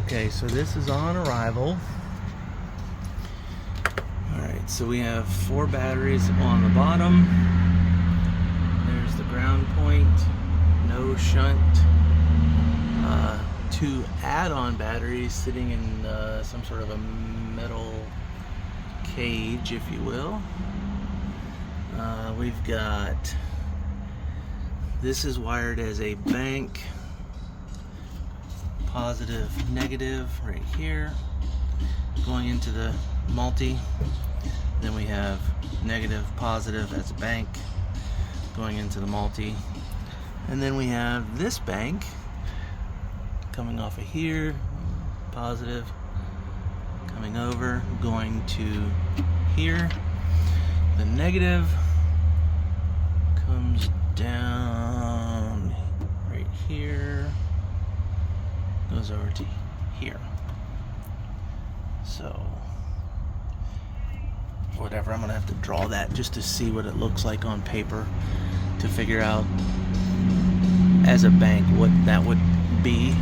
Okay, so this is on arrival. Alright, so we have 4 batteries on the bottom. There's the ground point, no shunt. 2 add-on batteries sitting in some sort of a metal cage, if you will. We've got, this is wired as a bank, positive, negative right here, going into the multi. Then we have negative, positive, that's a bank, going into the multi. And then we have this bank coming off of here, positive, coming over, going to here. The negative comes down right here, goes over to here. So whatever, I'm gonna have to draw that just to see what it looks like on paper to figure out as a bank what that would be.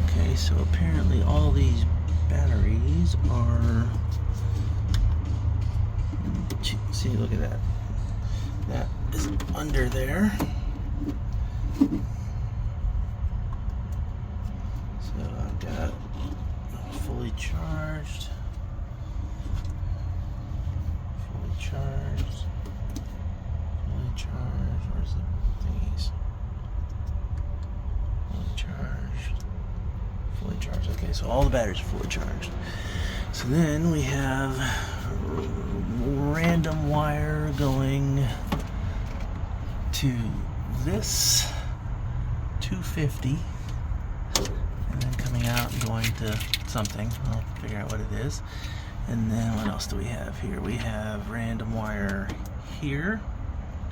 Okay, so apparently all these batteries are, see, look at that, that is under there. So I've got fully charged, where's the thingies? Fully charged, okay, so all the batteries are fully charged. So then we have random wire going to this 250, and then coming out and going to something. I'll figure out what it is. And then what else do we have here? We have random wire here,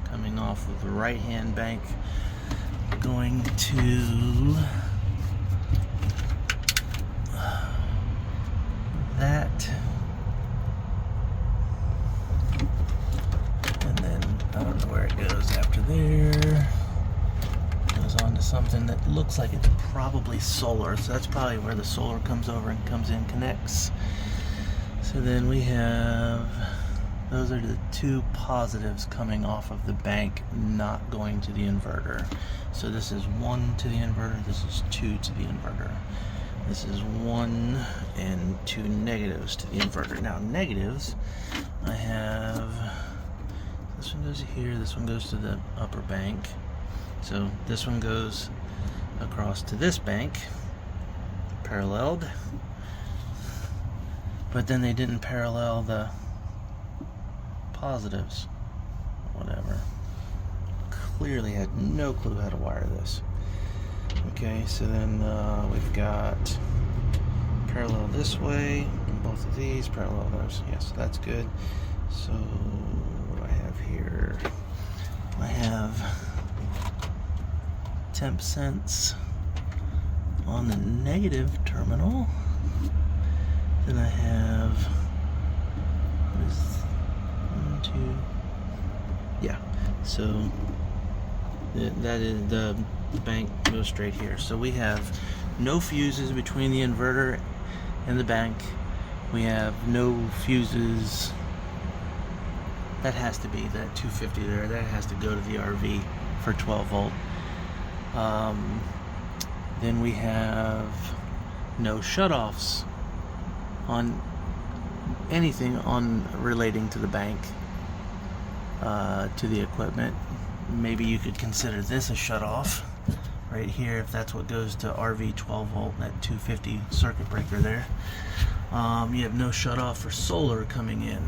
coming off of the right-hand bank, going to that. And then I don't know where it goes after there. Goes on to something that looks like it's probably solar. So that's probably where the solar comes over and comes in, connects. So then we have, those are the 2 positives coming off of the bank, not going to the inverter. So this is 1 to the inverter, this is 2 to the inverter. This is 1 and 2 negatives to the inverter. Now negatives, I have, this one goes here, this one goes to the upper bank. So this one goes across to this bank, paralleled. But then they didn't parallel the positives, whatever. Clearly had no clue how to wire this. Okay, so then we've got parallel this way, both of these, parallel those. Yes, that's good. So what do I have here? I have temp sense on the negative terminal. Then I have, what is 1, 2, yeah, so that is the bank goes straight here. So we have no fuses between the inverter and the bank. We have no fuses, that has to be that 250 there, that has to go to the RV for 12 volt. Then we have no shutoffs on anything on relating to the bank, to the equipment. Maybe you could consider this a shutoff right here if that's what goes to RV 12 volt, that 250 circuit breaker there. You have no shutoff for solar coming in,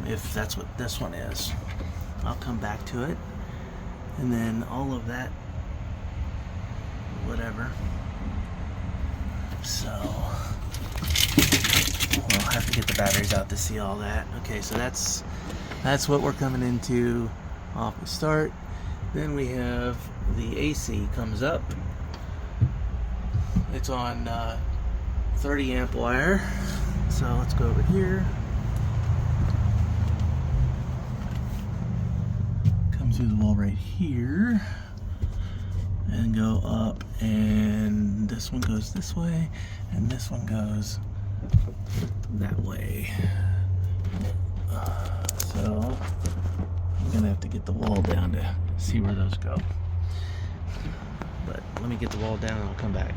if that's what this one is. I'll come back to it. And then all of that, whatever. So we'll have to get the batteries out to see all that. Okay, so that's what we're coming into off the start. Then we have the AC comes up. It's on 30 amp wire. So let's go over here. Comes through the wall right here. and go up, and this one goes this way, and this one goes that way. So I'm gonna have to get the wall down to see where those go. But let me get the wall down and I'll come back.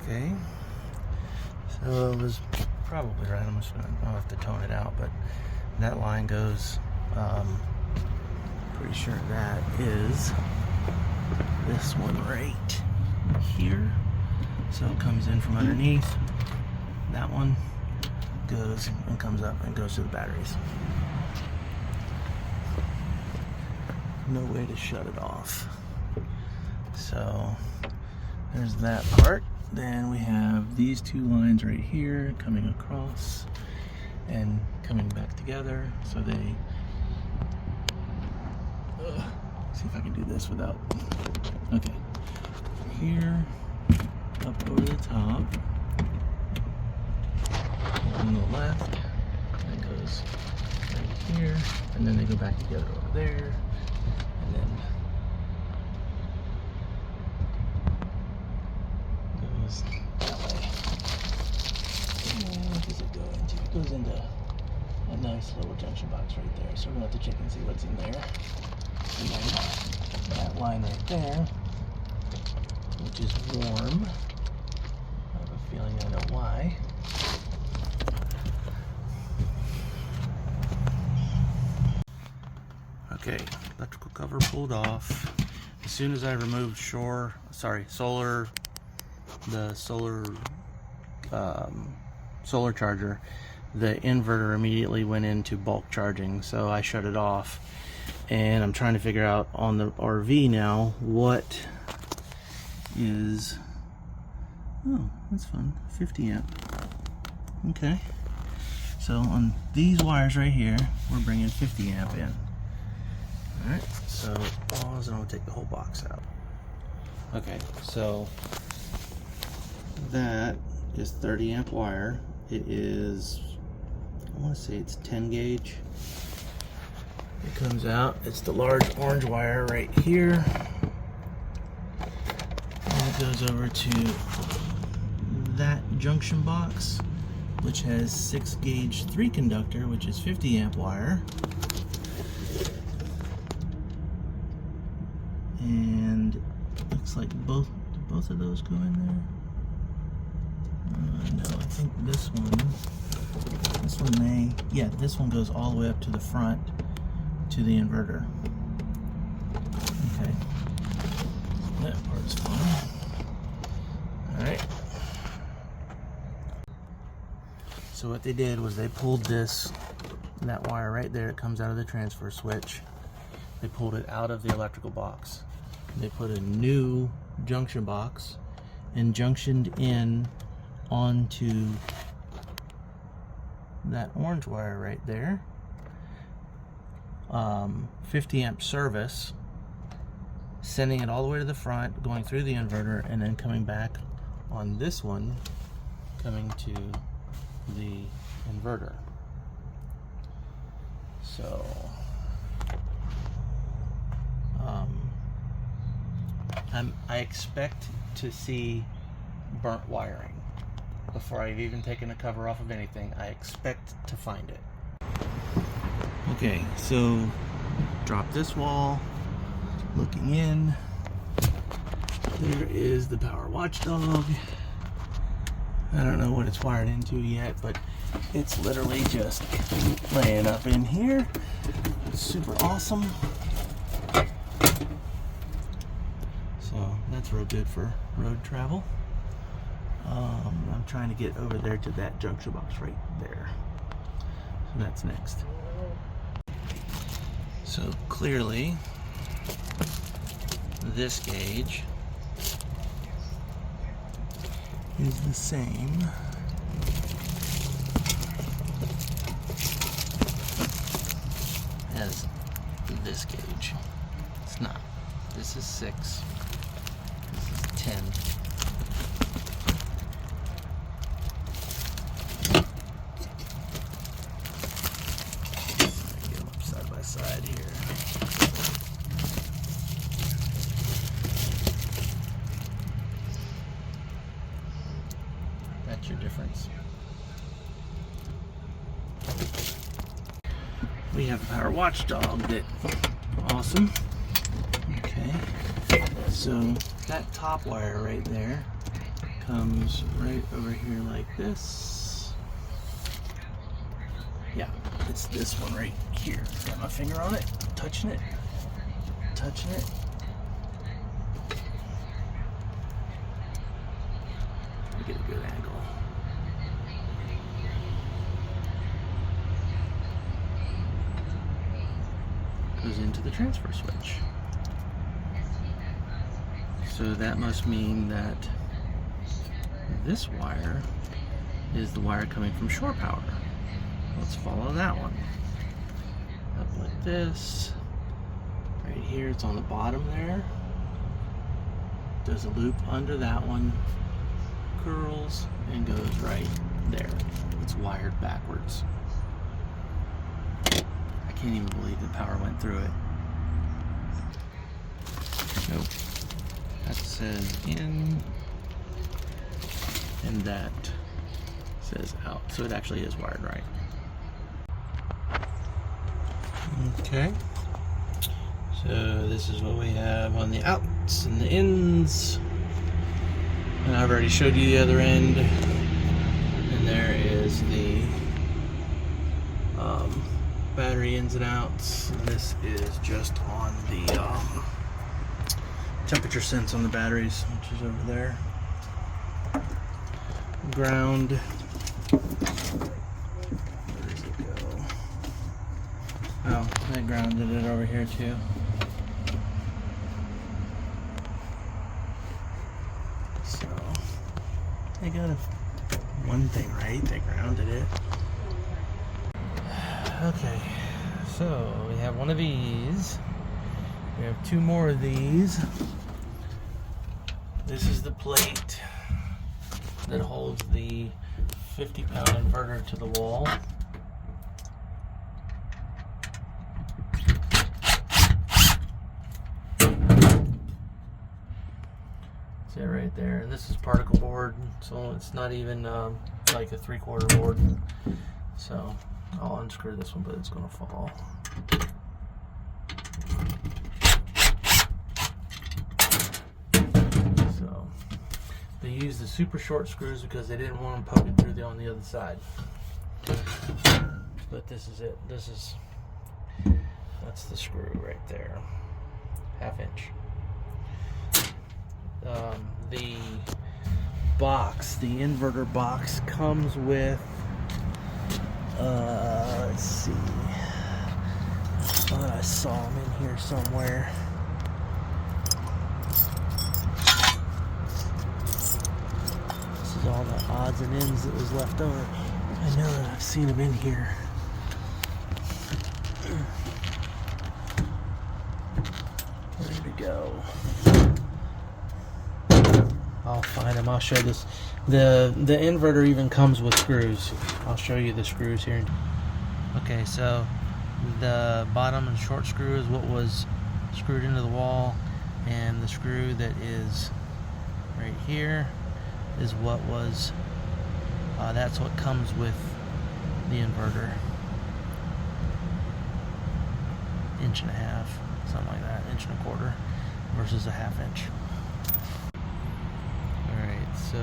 Okay, so it was probably right. I'll have to tone it out, but that line goes, pretty sure that is this one right here. So it comes in from underneath. That one goes and comes up and goes to the batteries. No way to shut it off. So there's that part. Then we have these two lines right here coming across and coming back together. So they, see if I can do this without, okay. Here, up over the top, on the left, and it goes right here, and then they go back together over there, and then goes that way. And what does it go into? It goes into a nice little junction box right there. So we're gonna have to check and see what's in there. And then that line right there, which is warm. I have a feeling I know why. Okay, electrical cover pulled off. As soon as I removed the solar charger, the inverter immediately went into bulk charging, so I shut it off. And I'm trying to figure out on the RV now what is, oh, that's fun, 50 amp. Okay, so on these wires right here, we're bringing 50 amp in. Alright, so pause and I'll take the whole box out. Okay, so that is 30 amp wire. It is, I want to say it's 10 gauge. It comes out, it's the large orange wire right here. And it goes over to that junction box, which has 6 gauge 3 conductor, which is 50 amp wire. And it looks like both of those go in there. No, I think this one may, yeah, this one goes all the way up to the front to the inverter. Okay, that part's fine. Alright, so what they did was they pulled that wire right there, it comes out of the transfer switch. They pulled it out of the electrical box. They put a new junction box and junctioned in onto that orange wire right there. 50 amp service, sending it all the way to the front, going through the inverter, and then coming back on this one, coming to the inverter. So I expect to see burnt wiring before I've even taken the cover off of anything. I expect to find it. Okay, so drop this wall, looking in, there is the power watchdog. I don't know what it's wired into yet, but it's literally just laying up in here. It's super awesome. So that's real good for road travel. I'm trying to get over there to that junction box right there. So that's next. So clearly, this gauge is the same as this gauge. It's not. This is 6. This is 10. Get them up side by side here. difference. We have a power watchdog that, awesome. Okay, so that top wire right there comes right over here like this. Yeah, it's this one right here. Got my finger on it, touching it, touching it. Get a good angle. Goes into the transfer switch. So that must mean that this wire is the wire coming from shore power. Let's follow that one. Up like this. Right here, it's on the bottom there. Does a loop under that one. Curls and goes right there. It's wired backwards. I can't even believe the power went through it. Nope. That says in and that says out. So it actually is wired right. Okay. So this is what we have on the outs and the ins. And I've already showed you the other end. And there is the battery ins and outs. And this is just on the temperature sense on the batteries, which is over there. Ground. Where does it go? Oh, I grounded it over here too. So they got one thing right, they grounded it. Okay, so we have one of these. We have two more of these. This is the plate that holds the 50-pound inverter to the wall. See it right there. And this is particle board, so it's not even like a 3/4 board. So I'll unscrew this one, but it's going to fall. So they used the super short screws because they didn't want them poking through on the other side. But this is it. That's the screw right there. 1/2 inch. The box, the inverter box, comes with let's see, I thought I saw them in here somewhere. This is all the odds and ends that was left over. I know that I've seen them in here. Where to go? I'll find them. I'll show this. The inverter even comes with screws. I'll show you the screws here. Okay, so the bottom and short screw is what was screwed into the wall, and the screw that is right here is what was that's what comes with the inverter. 1.5 inches, something like that, 1.25 inches versus a 1/2 inch. Alright, so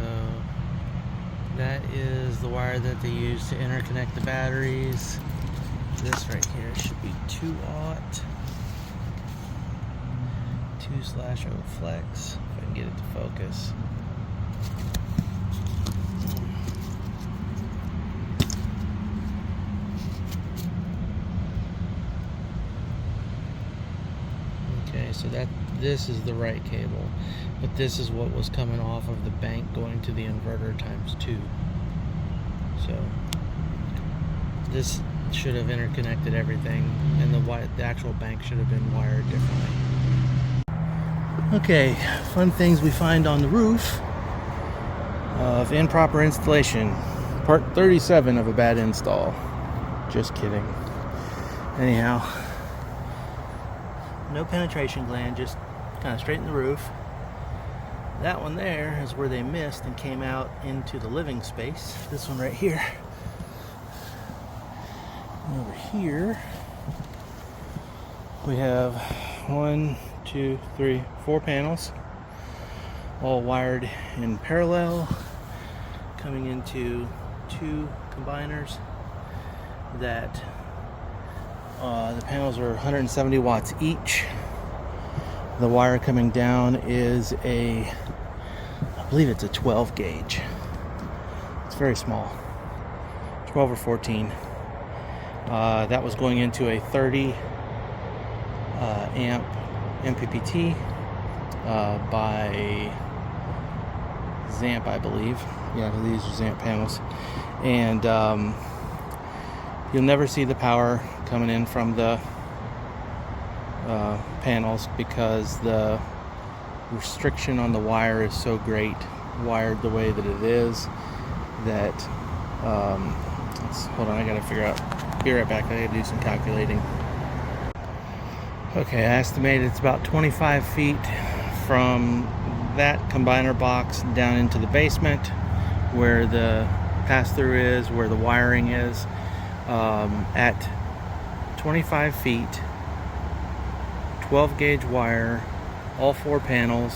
that is the wire that they use to interconnect the batteries. This right here should be 2/0 2/0 flex, if I can get it to focus. Okay, so this is the right cable, but this is what was coming off of the bank going to the inverter ×2. So this should have interconnected everything, and the actual bank should have been wired differently. Okay, fun things we find on the roof of improper installation. Part 37 of a bad install. Just kidding. Anyhow, no penetration gland, just kind of straighten the roof. That one there is where they missed and came out into the living space. This one right here. And over here, we have 1, 2, 3, 4 panels, all wired in parallel, coming into 2 combiners that the panels are 170 watts each. The wire coming down is I believe it's a 12 gauge. It's very small, 12 or 14. That was going into a 30 amp MPPT by Zamp, I believe. Yeah, these are Zamp panels. And you'll never see the power coming in from the panels because the restriction on the wire is so great, wired the way that it is, that hold on, I gotta figure out, be right back, I gotta do some calculating. Okay, I estimate it's about 25 feet from that combiner box down into the basement where the pass-through is, where the wiring is. At 25 feet, 12 gauge wire, all 4 panels.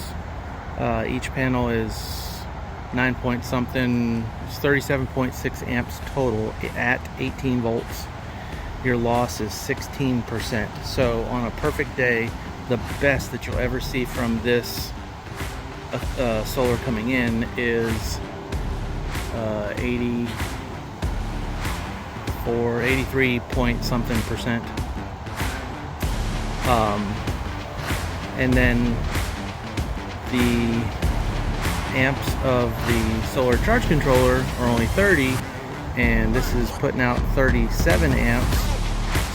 Each panel is 9 point something, it's 37.6 amps total at 18 volts. Your loss is 16%. So on a perfect day, the best that you'll ever see from this solar coming in is 83 point something percent. And then the amps of the solar charge controller are only 30, and this is putting out 37 amps.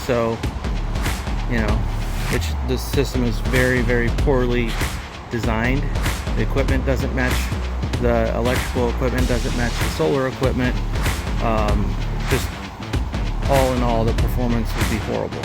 So, you know, the system is very, very poorly designed. The equipment doesn't match, the electrical equipment doesn't match the solar equipment. Just all in all, the performance would be horrible.